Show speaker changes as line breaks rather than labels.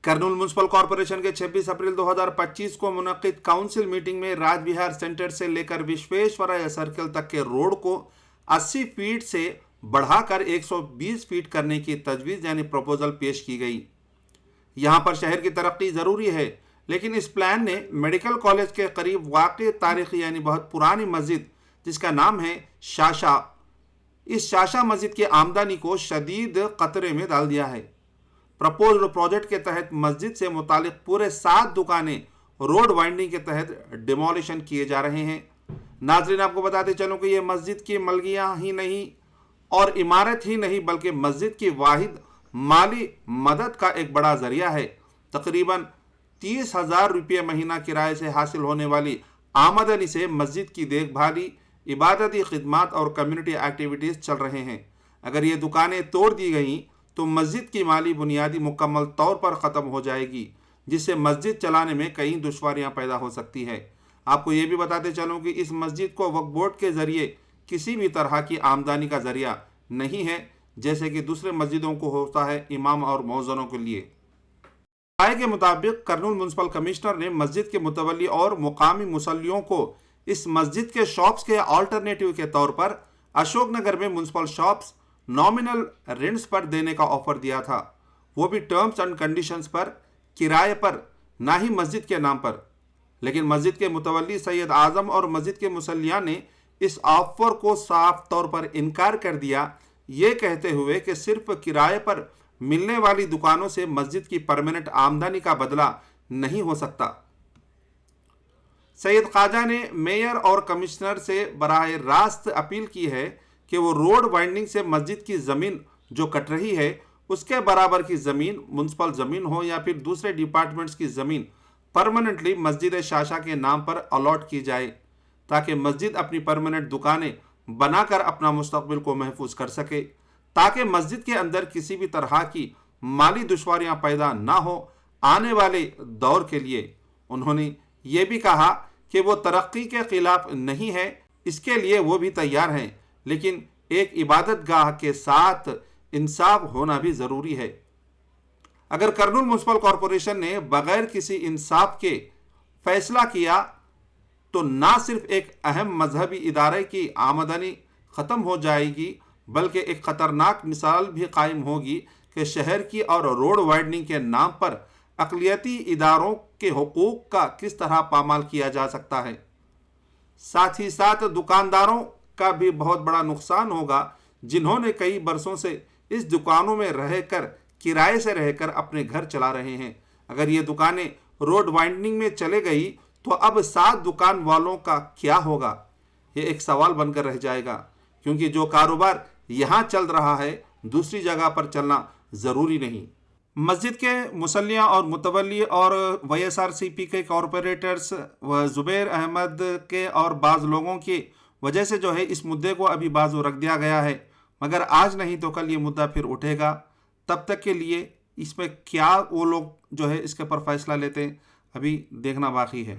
Kurnool municipal corporation के 26 अप्रैल 2025 को मुनक्किद council meeting में राजविहार सेंटर से लेकर विश्वेश्वरैया सर्कल तक के रोड को 80 फीट से बढ़ाकर 120 फीट करने की तजवीज़ यानी प्रपोजल पेश की गई। यहाँ पर शहर की तरक्की ज़रूरी है, लेकिन इस प्लान ने मेडिकल कॉलेज के करीब वाक़ई तारीख़ी यानी बहुत पुरानी मस्जिद जिसका नाम है शाशा, इस शाशा मस्जिद की आमदनी को शदीद खतरे में डाल दिया है। प्रपोज्ड प्रोजेक्ट के तहत मस्जिद से मुतालिक पूरे 7 दुकानें रोड वाइंडिंग के तहत डिमोलिशन किए जा रहे हैं। नाजरीन, आपको बताते चलूँ कि ये मस्जिद की मलकियाँ ही नहीं और इमारत ही नहीं बल्कि मस्जिद की वाहिद माली मदद का एक बड़ा ज़रिया है। तकरीबन 30,000 रुपये महीना किराए से हासिल होने वाली आमदनी से मस्जिद की देखभाली, इबादती खिदमात और कम्युनिटी एक्टिविटीज़ चल रहे हैं। अगर ये दुकानें तोड़ दी गईं तो मस्जिद की माली बुनियादी मुकम्मल तौर पर ख़त्म हो जाएगी, जिससे मस्जिद चलाने में कई दुश्वारियां पैदा हो सकती है। आपको ये भी बताते चलूँ कि इस मस्जिद को वक्फ बोर्ड के ज़रिए किसी भी तरह की आमदनी का ज़रिया नहीं है, जैसे कि दूसरे मस्जिदों को होता है इमाम और मौज़नों के लिए। राय के मुताबिक करनूल म्यूनसिपल कमिश्नर ने मस्जिद के मुतवल्ली और मुकामी मुसल्लियों को इस मस्जिद के शॉप्स के अल्टरनेटिव के तौर पर अशोकनगर में म्यूनसिपल शॉप्स नॉमिनल रेंट्स पर देने का ऑफर दिया था, वो भी टर्म्स एंड कंडीशंस पर, किराए पर, ना ही मस्जिद के नाम पर। लेकिन मस्जिद के मुतवल्ली सैयद आज़म और मस्जिद के मुसल्लियाँ ने इस ऑफर को साफ तौर पर इनकार कर दिया, ये कहते हुए कि सिर्फ किराए पर मिलने वाली दुकानों से मस्जिद की परमानेंट आमदनी का बदला नहीं हो सकता। सैयद ख्वाजा ने मेयर और कमिश्नर से बराह रास्त अपील की है कि वो रोड वाइंडिंग से मस्जिद की ज़मीन जो कट रही है उसके बराबर की ज़मीन, म्यूनसिपल ज़मीन हो या फिर दूसरे डिपार्टमेंट्स की ज़मीन, परमानेंटली मस्जिद शाशा के नाम पर अलॉट की जाए, ताकि मस्जिद अपनी परमानेंट दुकानें बनाकर अपना मुस्तकबिल को महफूज कर सके, ताकि मस्जिद के अंदर किसी भी तरह की माली दुश्वारियां पैदा ना हो आने वाले दौर के लिए। उन्होंने ये भी कहा कि वो तरक्की के खिलाफ नहीं है, इसके लिए वो भी तैयार हैं, लेकिन एक इबादत गाह के साथ इंसाफ होना भी ज़रूरी है। अगर करनूल म्यूनसिपल कॉरपोरेशन ने बगैर किसी इंसाफ के फैसला किया तो ना सिर्फ एक अहम मजहबी इदारे की आमदनी ख़त्म हो जाएगी, बल्कि एक ख़तरनाक मिसाल भी कायम होगी कि शहर की और रोड वाइडनिंग के नाम पर अक़लियती इदारों के हुकूक का किस तरह पामाल किया जा सकता है। साथ ही साथ दुकानदारों का भी बहुत बड़ा नुकसान होगा, जिन्होंने कई बरसों से इस दुकानों में रहकर, किराए से रहकर अपने घर चला रहे हैं। अगर ये दुकानें रोड वाइंडिंग में चले गई तो अब 7 दुकान वालों का क्या होगा, ये एक सवाल बनकर रह जाएगा, क्योंकि जो कारोबार यहाँ चल रहा है दूसरी जगह पर चलना ज़रूरी नहीं। मस्जिद के मुसल्लियाँ और मुतवल्ली और YSRCP के कॉरपोरेटर्स व ज़ुबैर अहमद के और बाज़ लोगों की वजह से जो है इस मुद्दे को अभी बाजू रख दिया गया है, मगर आज नहीं तो कल ये मुद्दा फिर उठेगा। तब तक के लिए इसमें क्या वो लोग जो है इसके पर फैसला लेते हैं, अभी देखना बाकी है।